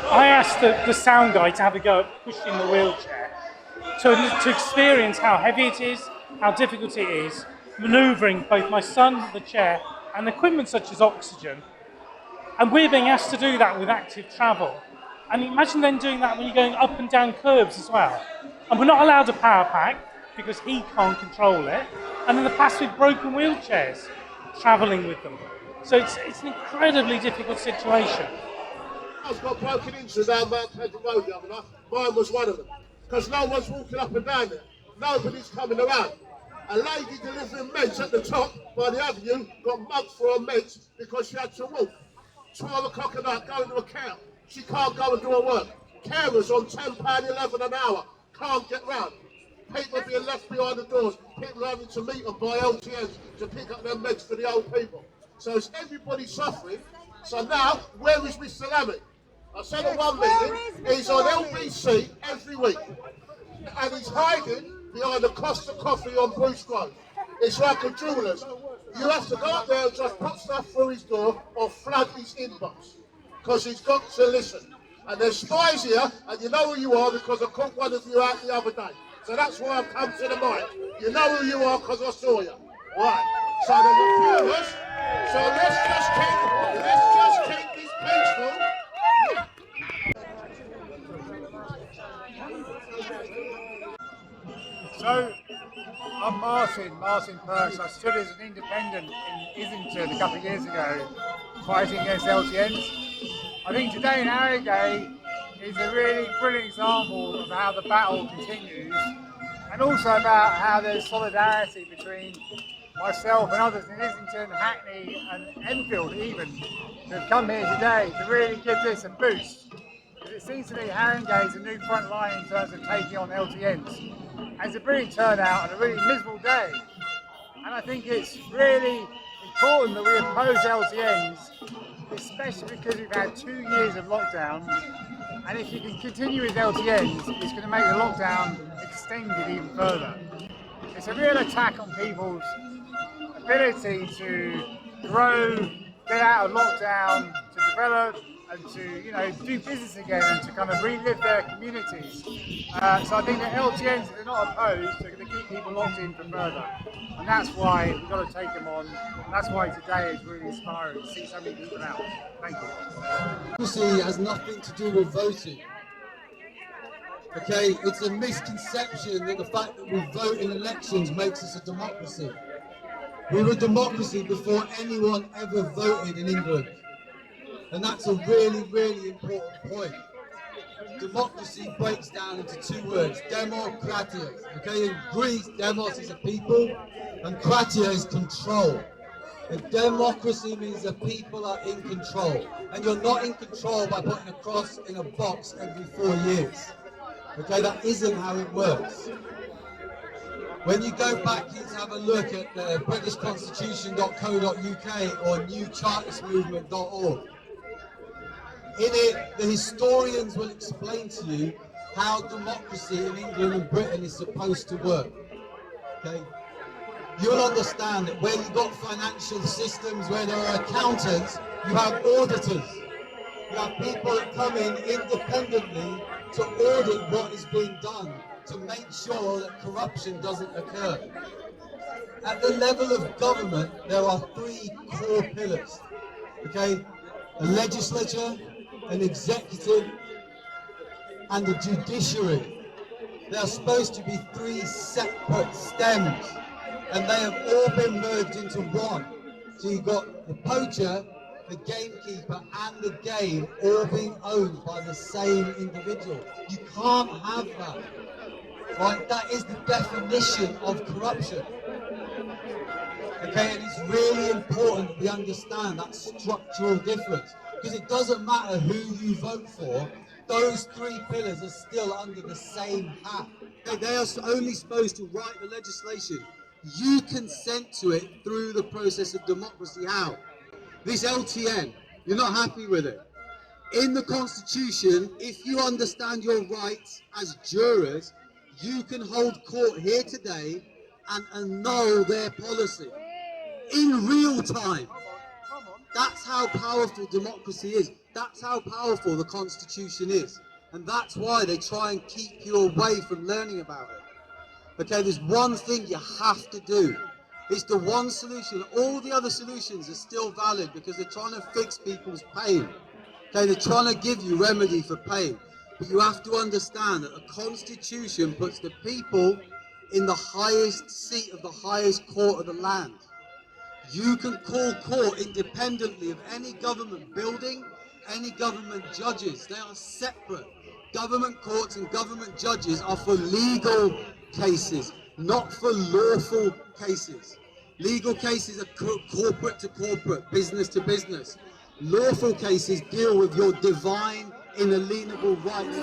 I asked the sound guy to have a go at pushing the wheelchair to experience how heavy it is, how difficult it is, manoeuvring both my son, the chair, and equipment such as oxygen. And we're being asked to do that with active travel. And imagine then doing that when you're going up and down curbs as well. And we're not allowed a power pack because he can't control it. And in the past we've broken wheelchairs travelling with them. So it's an incredibly difficult situation. I've got broken into down Mount Pleasant Road the other night. Mine was one of them. Because no one's walking up and down there. Nobody's coming around. A lady delivering meds at the top by the avenue got mugged for her meds because she had to walk. 12 o'clock at night going to a camp. She can't go and do her work. Carers on £10.11 an hour can't get round. People being left behind the doors. People having to meet them by LTNs to pick up their meds for the old people. So it's everybody suffering. So now, where is Mr. Lammy? I said at one meeting, he's on LBC every week. And he's hiding behind the Costa Coffee on Bruce Grove. It's like a jeweller's. You have to go up there and just put stuff through his door or flood his inbox. Because he's got to listen. And there's spies here, and you know who you are because I caught one of you out the other day. So that's why I've come to the mic. You know who you are because I saw you. Right. So there's a few of us. So let's just keep this peaceful. So, I'm Marty Perks. I stood as an independent in Islington a couple of years ago, fighting against LTNs. I think today in Haringey is a really brilliant example of how the battle continues, and also about how there's solidarity between myself and others in Islington, Hackney and Enfield even, who have come here today to really give this a boost. Because it seems to me Haringey is a new front line in terms of taking on LTNs. And it's a brilliant turnout and a really miserable day. And I think it's really important that we oppose LTNs, especially because we've had 2 years of lockdown. And if you can continue with LTNs, it's going to make the lockdown extended even further. It's a real attack on people's ability to grow, get out of lockdown, to develop, and to do business again and to kind of relive their communities. So I think the LTNs, if they're not opposed, are going to keep people locked in for further. And that's why we've got to take them on. That's why today is really inspiring to see so many people out. Thank you. Democracy has nothing to do with voting. Okay, it's a misconception that the fact that we vote in elections makes us a democracy. We were a democracy before anyone ever voted in England. And that's a really, really important point. Democracy breaks down into 2 words, demokratia. Okay, in Greek, demos is a people, and kratia is control. And democracy means that people are in control. And you're not in control by putting a cross in a box every 4 years. Okay, that isn't how it works. When you go back, you have a look at the britishconstitution.co.uk or newchartismovement.org. In it, the historians will explain to you how democracy in England and Britain is supposed to work. Okay? You'll understand that where you've got financial systems, where there are accountants, you have auditors. You have people that come in independently to audit what is being done, to make sure that corruption doesn't occur. At the level of government, there are 3 core pillars. Okay? A legislature, an executive, and the judiciary. They are supposed to be 3 separate stems, and they have all been merged into one. So you've got the poacher, the gamekeeper, and the game all being owned by the same individual. You can't have that. Right? That is the definition of corruption. Okay, and it's really important that we understand that structural difference. Because it doesn't matter who you vote for, those 3 pillars are still under the same hat. They are only supposed to write the legislation. You consent to it through the process of democracy. How? This LTN, you're not happy with it. In the Constitution, if you understand your rights as jurors, you can hold court here today and annul their policy in real time. That's how powerful democracy is. That's how powerful the Constitution is. And that's why they try and keep you away from learning about it. Okay, there's one thing you have to do. It's the one solution. All the other solutions are still valid because they're trying to fix people's pain. Okay, they're trying to give you remedy for pain. But you have to understand that the Constitution puts the people in the highest seat of the highest court of the land. You can call court independently of any government building, any government judges. They are separate. Government courts and government judges are for legal cases, not for lawful cases. Legal cases are corporate to corporate, business to business. Lawful cases deal with your divine, inalienable rights.